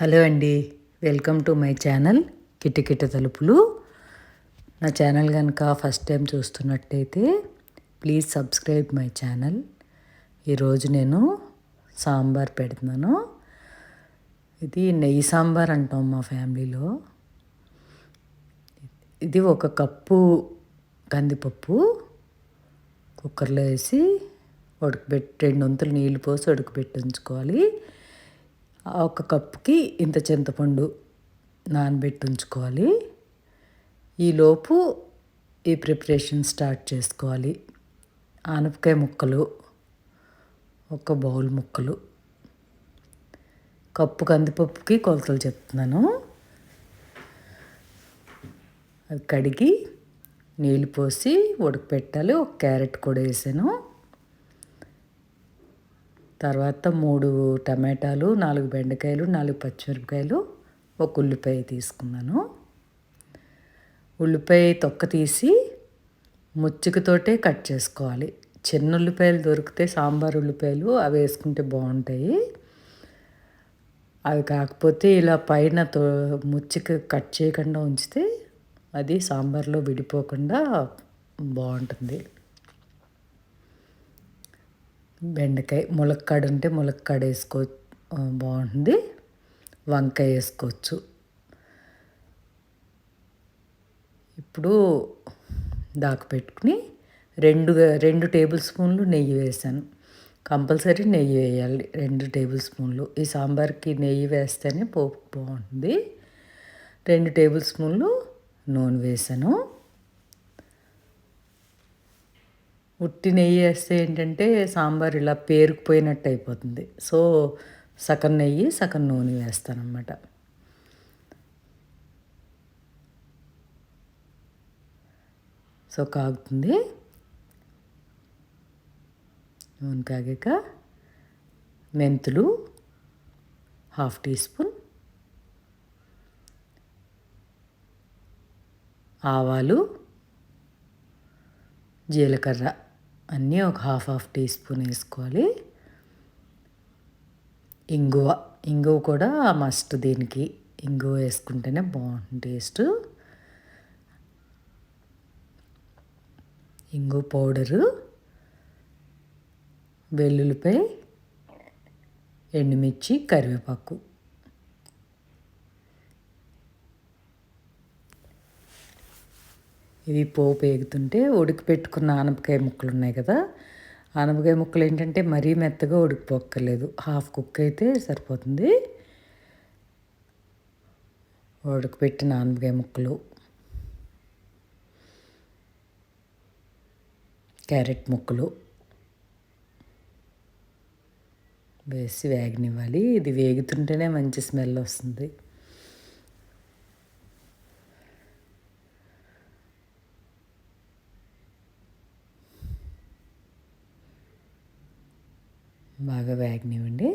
Hello అండి, welcome to my channel కిటకిట తలుపులు. నా ఛానల్ కనుక ఫస్ట్ టైం చూస్తున్నట్టయితే ప్లీజ్ సబ్స్క్రైబ్ మై ఛానల్. ఈరోజు నేను సాంబార్ పెడుతున్నాను. ఇది నెయ్యి సాంబార్ అంటాం మా ఫ్యామిలీలో. ఇది 1 కప్పు కందిపప్పు కుక్కర్లో వేసి ఉడకబెట్టి 2 వంతులు నీళ్ళు పోసి ఉడకబెట్టి ఉంచుకోవాలి. 1 కప్పుకి ఇంత చింతపండు నానబెట్టి ఉంచుకోవాలి. ఈలోపు ఈ ప్రిపరేషన్ స్టార్ట్ చేసుకోవాలి. ఆనపకాయ ముక్కలు 1 బౌల్ ముక్కలు, కప్పు కందిపప్పుకి కొలతలు చెప్తున్నాను. అది కడిగి నీళ్ళు పోసి ఉడకపెట్టాలి. 1 క్యారెట్ కూడా వేసాను. తర్వాత 3 టమాటాలు, 4 బెండకాయలు, 4 పచ్చిమిరపకాయలు, 1 ఉల్లిపాయ తీసుకున్నాను. ఉల్లిపాయ తొక్క తీసి ముచ్చికతోటే కట్ చేసుకోవాలి. చిన్న ఉల్లిపాయలు దొరికితే సాంబార్ ఉల్లిపాయలు అవి వేసుకుంటే బాగుంటాయి. అవి కాకపోతే ఇలా పైన ముచ్చిక కట్ చేయకుండా ఉంచితే అది సాంబార్లో విడిపోకుండా బాగుంటుంది. బెండకాయ ములక్కాడ ఉంటే ములక్కాడ బాగుంటుంది. వంకాయ వేసుకోవచ్చు. ఇప్పుడు పెట్టుకుని 2 టేబుల్ స్పూన్లు నెయ్యి వేసాను. కంపల్సరీ నెయ్యి వేయాలి, 2 టేబుల్ స్పూన్లు. ఈ సాంబార్కి నెయ్యి వేస్తేనే పోపు బాగుంటుంది. 2 టేబుల్ స్పూన్లు నూనె వేసాను. ఉట్టి నెయ్యి వేస్తే ఏంటంటే సాంబార్ ఇలా పేరుకుపోయినట్టు అయిపోతుంది. సో సగం నెయ్యి సగం నూనె వేస్తాను అన్నమాట. సో కాగుతుంది. నూనె కాగాక మెంతులు 1/2 టీ స్పూన్, ఆవాలు, జీలకర్ర అన్నీ 1 హాఫ్ టీ స్పూన్ వేసుకోవాలి. ఇంగువ కూడా మస్ట్ దీనికి. ఇంగువ వేసుకుంటేనే బాగుంటుంది టేస్ట్. ఇంగువ పౌడరు, వెల్లుల్లిపాయ, ఎండుమిర్చి, కరివేపాకు. ఇవి పోపు వేగుతుంటే ఉడికిపెట్టుకున్న ఆనపకాయ ముక్కలు ఉన్నాయి కదా, ఆనపకాయ ముక్కలు ఏంటంటే మరీ మెత్తగా ఉడికిపోక్కర్లేదు, హాఫ్ కుక్ అయితే సరిపోతుంది. ఉడకపెట్టిన ఆనపకాయ ముక్కలు, క్యారెట్ ముక్కలు వేసి వేగనివ్వాలి. ఇది వేగుతుంటేనే మంచి స్మెల్ వస్తుంది. బాగా వేగనివ్వండి.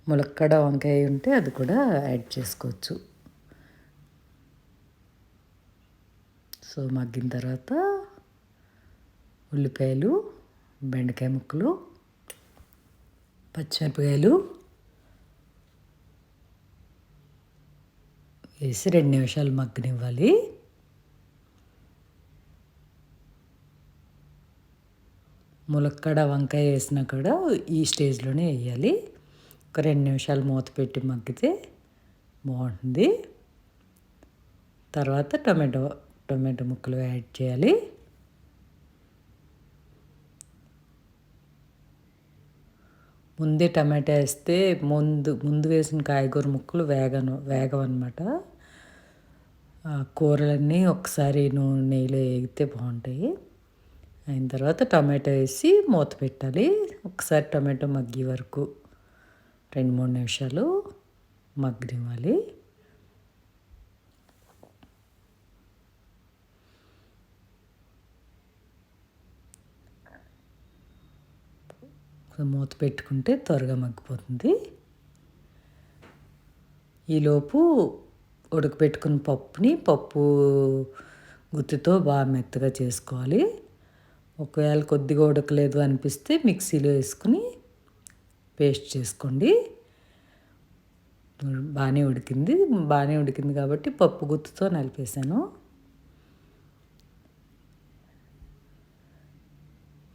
ములక్కాడ వంకాయ ఉంటే అది కూడా యాడ్ చేసుకోవచ్చు. సో మగ్గిన తర్వాత ఉల్లిపాయలు, బెండకాయ ముక్కలు, పచ్చిమిరపకాయలు వేసి 2 నిమిషాలు మగ్గనివ్వాలి. ములక్కాడ వంకాయ వేసినా కూడా ఈ స్టేజ్లోనే వేయాలి. ఒక 2 నిమిషాలు మూత పెట్టి మగ్గితే బాగుంటుంది. తర్వాత టొమాటో ముక్కలు యాడ్ చేయాలి. ముందే టమాటా వేస్తే ముందు వేసిన కాయగూర ముక్కలు వేగవన్నమాట. కూరలన్నీ ఒకసారి నెయ్యిలో వేగితే బాగుంటాయి. అయిన తర్వాత టమాటో వేసి మూత పెట్టాలి. ఒకసారి టమాటో మగ్గే వరకు 2-3 నిమిషాలు మగ్గనివ్వాలి. మూత పెట్టుకుంటే త్వరగా మగ్గిపోతుంది. ఈలోపు ఉడకపెట్టుకున్న పప్పు గుత్తితో బాగా మెత్తగా చేసుకోవాలి. ఒకవేళ కొద్దిగా ఉడకలేదు అనిపిస్తే మిక్సీలో వేసుకుని పేస్ట్ చేసుకోండి. బాగానే ఉడికింది కాబట్టి పప్పు గుత్తుతో నలిపేసాను.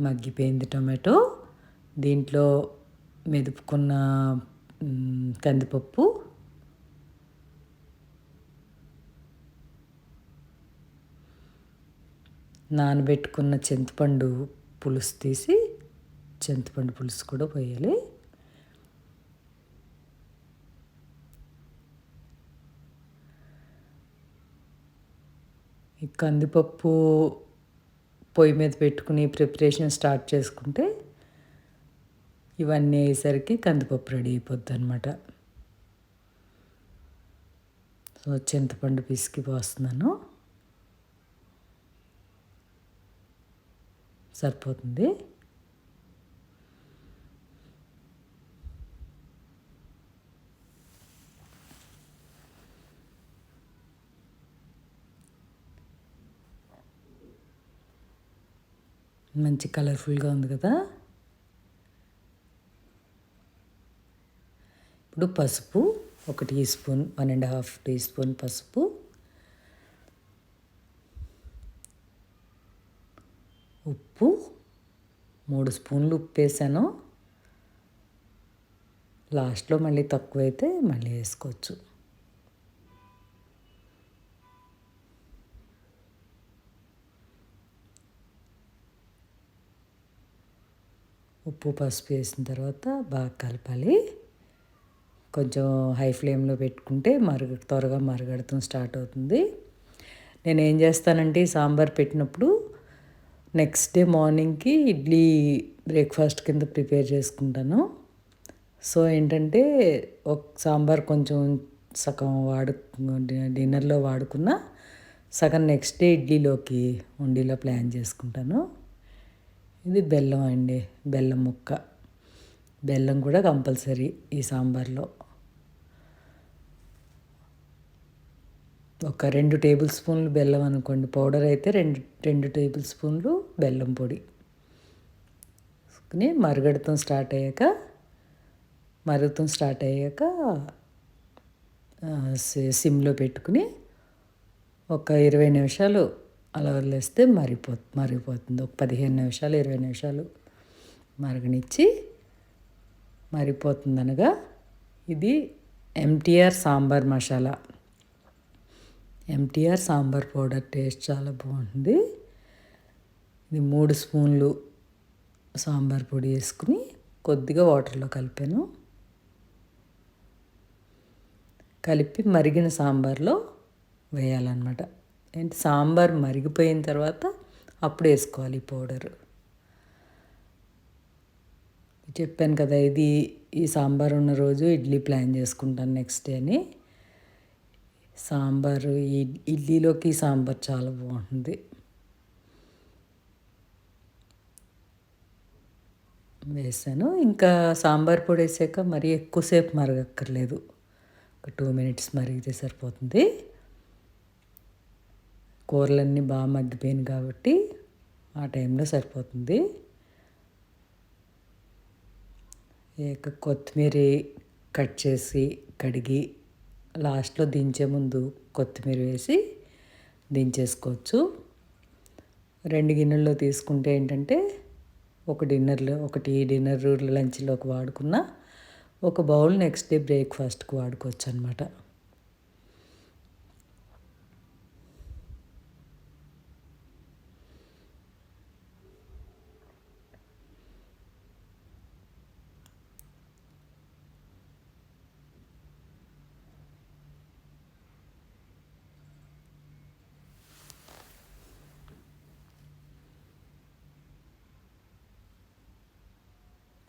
మగ్గిపోయింది టొమాటో. దీంట్లో మెదుపుకున్న కందిపప్పు, నానబెట్టుకున్న చింతపండు పులుసు తీసి చింతపండు పులుసు కూడా పోయాలి. ఈ కందిపప్పు పొయ్యి మీద పెట్టుకుని ప్రిపరేషన్ స్టార్ట్ చేసుకుంటే ఇవన్నీ అయ్యేసరికి కందిపప్పు రెడీ అయిపోద్ది అనమాట. సో చింతపండు పిసికి పోస్తున్నాను, సరిపోతుంది. మంచి కలర్ఫుల్గా ఉంది కదా. ఇప్పుడు పసుపు 1 టీ స్పూన్, 1.5 టీ స్పూన్ పసుపు, ఉప్పు 3 స్పూన్లు ఉప్పు వేసాను. లాస్ట్లో మళ్ళీ తక్కువైతే మళ్ళీ వేసుకోవచ్చు. ఉప్పు పసుపు వేసిన తర్వాత బాగా కలపాలి. కొంచెం హై ఫ్లేమ్లో పెట్టుకుంటే త్వరగా మరగడటం స్టార్ట్ అవుతుంది. నేను ఏం చేస్తానంటే సాంబార్ పెట్టినప్పుడు నెక్స్ట్ డే మార్నింగ్కి ఇడ్లీ బ్రేక్ఫాస్ట్ కింద ప్రిపేర్ చేసుకుంటాను. సో ఏంటంటే ఒక సాంబార్ కొంచెం సగం డిన్నర్లో వాడుకున్న సగం నెక్స్ట్ డే ఇడ్లీలోకి వండిలో ప్లాన్ చేసుకుంటాను. ఇది బెల్లం అండి, బెల్లం ముక్క. బెల్లం కూడా కంపల్సరీ ఈ సాంబార్లో. ఒక 2 టేబుల్ స్పూన్లు బెల్లం అనుకోండి, పౌడర్ అయితే 2 టేబుల్ స్పూన్లు బెల్లం పొడి వేసుకుని మరగడటం స్టార్ట్ అయ్యాక సిమ్లో పెట్టుకుని ఒక 20 నిమిషాలు అలా వదిలేస్తే మరిగిపోతుంది. ఒక 15 నిమిషాలు 20 నిమిషాలు మరగనిచ్చి మరిగిపోతుంది అనగా ఇది MTR sambar masala, MTR sambar powder. Taste చాలా బాగుంటుంది. ఇది 3 స్పూన్లు సాంబార్ పొడి వేసుకుని కొద్దిగా వాటర్లో కలిపి మరిగిన సాంబార్లో వేయాలన్నమాట. ఏంటి సాంబార్ మరిగిపోయిన తర్వాత అప్పుడు వేసుకోవాలి ఈ పౌడరు. చెప్పాను కదా, ఈ సాంబార్ ఉన్న రోజు ఇడ్లీ ప్లాన్ చేసుకుంటాను నెక్స్ట్ డే అని. సాంబారు ఇడ్లీలోకి సాంబార్ చాలా బాగుంటుంది. వేసాను. ఇంకా సాంబార్ పొడి వేసాక మరీ ఎక్కువసేపు మరగక్కర్లేదు, ఒక 2 మినిట్స్ మరిగితే సరిపోతుంది. కూరలన్నీ బాగా మగ్గిపోయినాయి కాబట్టి ఆ టైంలో సరిపోతుంది. కొత్తిమీర కట్ చేసి కడిగి లాస్ట్లో దించే ముందు కొత్తిమీర వేసి దించేసుకోవచ్చు. 2 గిన్నెల్లో తీసుకుంటే ఏంటంటే ఒకటి డిన్నర్ లంచ్లోకి వాడుకున్న ఒక బౌల్ నెక్స్ట్ డే బ్రేక్ఫాస్ట్కి వాడుకోవచ్చు అనమాట.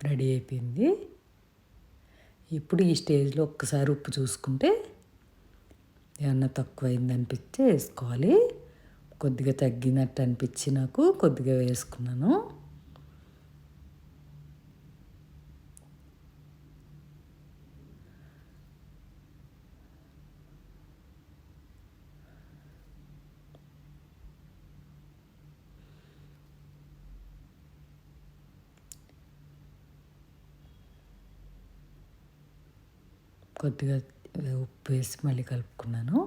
రెడీ అయిపోయింది. ఇప్పుడు ఈ స్టేజ్లో ఒక్కసారి ఉప్పు చూసుకుంటే ఏమన్నా తక్కువైంది అనిపిస్తే వేసుకోవాలి. కొద్దిగా తగ్గినట్టు అనిపించి నాకు కొద్దిగా వేసుకున్నాను. కొద్దిగా ఉప్పు వేసి మళ్ళీ కలుపుకున్నాను.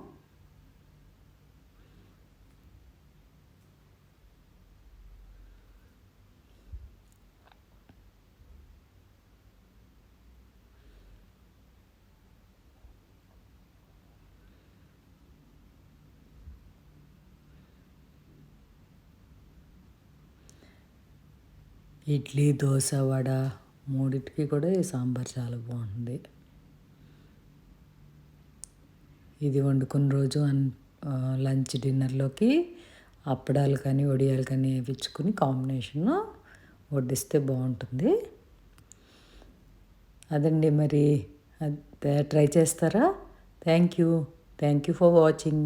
ఇడ్లీ, దోశ, వడ మూడిటికి కూడా ఈ సాంబార్ చాలా బాగుంటుంది. ఇది వండుకున్న రోజు లంచ్ డిన్నర్లోకి అప్పడాలు కానీ వడియాలు కానీ వేయించుకుని కాంబినేషను వడ్డిస్తే బాగుంటుంది. అదండి మరి ట్రై చేస్తారా? Thank you for watching.